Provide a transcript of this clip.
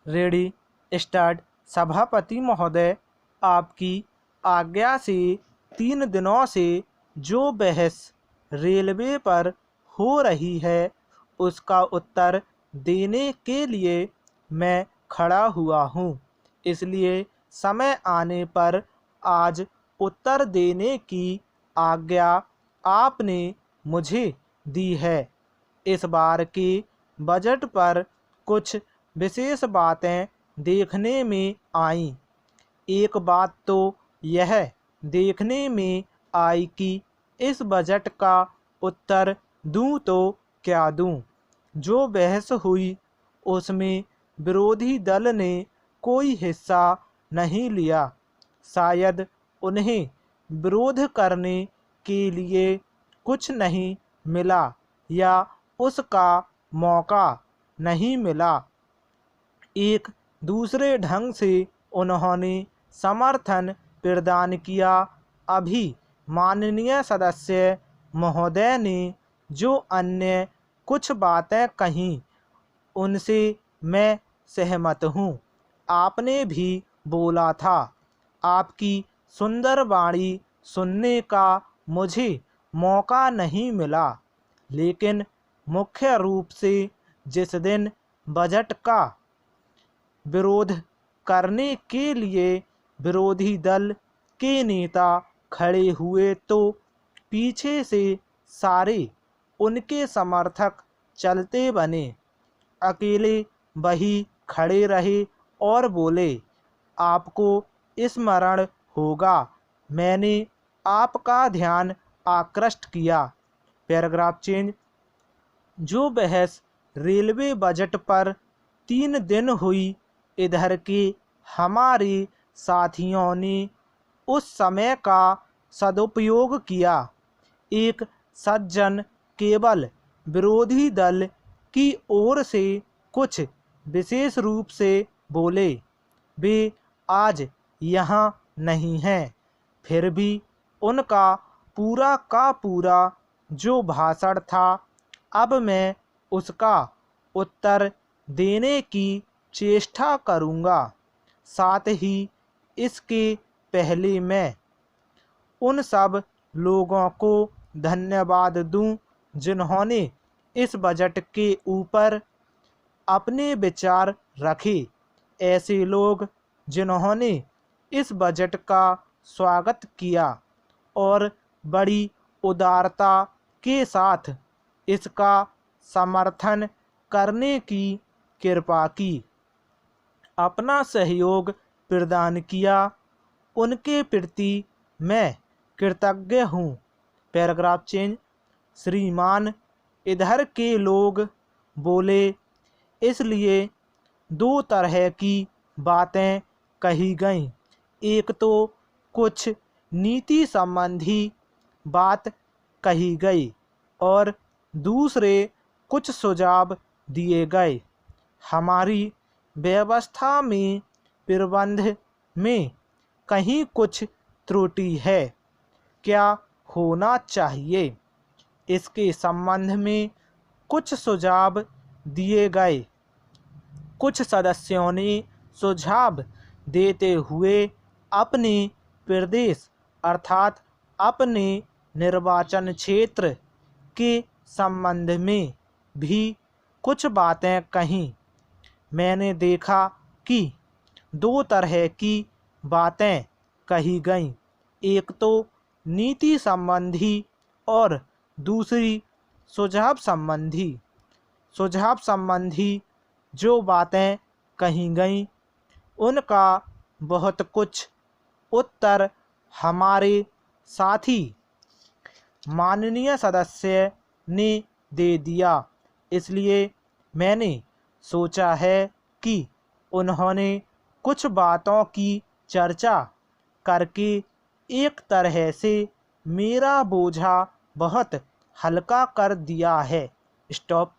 Ready start. सभापति महोदय, आपकी आज्ञा से 3 दिनों से जो बहस रेलवे पर हो रही है उसका उत्तर देने के लिए मैं खड़ा हुआ हूँ। इसलिए समय आने पर आज उत्तर देने की आज्ञा आपने मुझे दी है। इस बार के बजट पर कुछ विशेष बातें देखने में आईं। एक बात तो यह देखने में आई कि इस बजट का उत्तर दूं तो क्या दूं। जो बहस हुई उसमें विरोधी दल ने कोई हिस्सा नहीं लिया। शायद उन्हें विरोध करने के लिए कुछ नहीं मिला या उसका मौका नहीं मिला। एक दूसरे ढंग से उन्होंने समर्थन प्रदान किया। अभी माननीय सदस्य महोदय ने जो अन्य कुछ बातें कहीं उनसे मैं सहमत हूँ। आपने भी बोला था, आपकी सुंदर वाणी सुनने का मुझे मौका नहीं मिला, लेकिन मुख्य रूप से जिस दिन बजट का विरोध करने के लिए विरोधी दल के नेता खड़े हुए तो पीछे से सारे उनके समर्थक चलते बने। अकेले वही खड़े रहे और बोले, आपको स्मरण होगा मैंने आपका ध्यान आकृष्ट किया। Paragraph change. जो बहस रेलवे बजट पर 3 दिन हुई, इधर के हमारे साथियों ने उस समय का सदुपयोग किया। एक सज्जन केवल विरोधी दल की ओर से कुछ विशेष रूप से बोले। वे आज यहाँ नहीं हैं, फिर भी उनका पूरा का पूरा जो भाषण था, अब मैं उसका उत्तर देने की चेष्टा करूँगा। साथ ही इसके पहले मैं उन सब लोगों को धन्यवाद दूं जिन्होंने इस बजट के ऊपर अपने विचार रखे। ऐसे लोग जिन्होंने इस बजट का स्वागत किया और बड़ी उदारता के साथ इसका समर्थन करने की कृपा की, अपना सहयोग प्रदान किया, उनके प्रति मैं कृतज्ञ हूँ। Paragraph change. श्रीमान, इधर के लोग बोले, इसलिए 2 तरह की बातें कही गईं। एक तो कुछ नीति संबंधी बात कही गई और दूसरे कुछ सुझाव दिए गए। हमारी व्यवस्था में प्रबंध में कहीं कुछ त्रुटि है, क्या होना चाहिए, इसके संबंध में कुछ सुझाव दिए गए। कुछ सदस्यों ने सुझाव देते हुए अपने प्रदेश अर्थात अपने निर्वाचन क्षेत्र के संबंध में भी कुछ बातें कहीं। मैंने देखा कि 2 तरह की बातें कही गईं। एक तो नीति संबंधी और दूसरी सुझाव संबंधी। सुझाव संबंधी जो बातें कही गईं उनका बहुत कुछ उत्तर हमारे साथी माननीय सदस्य ने दे दिया। इसलिए मैंने सोचा है कि उन्होंने कुछ बातों की चर्चा करके एक तरह से मेरा बोझा बहुत हल्का कर दिया है। स्टॉप।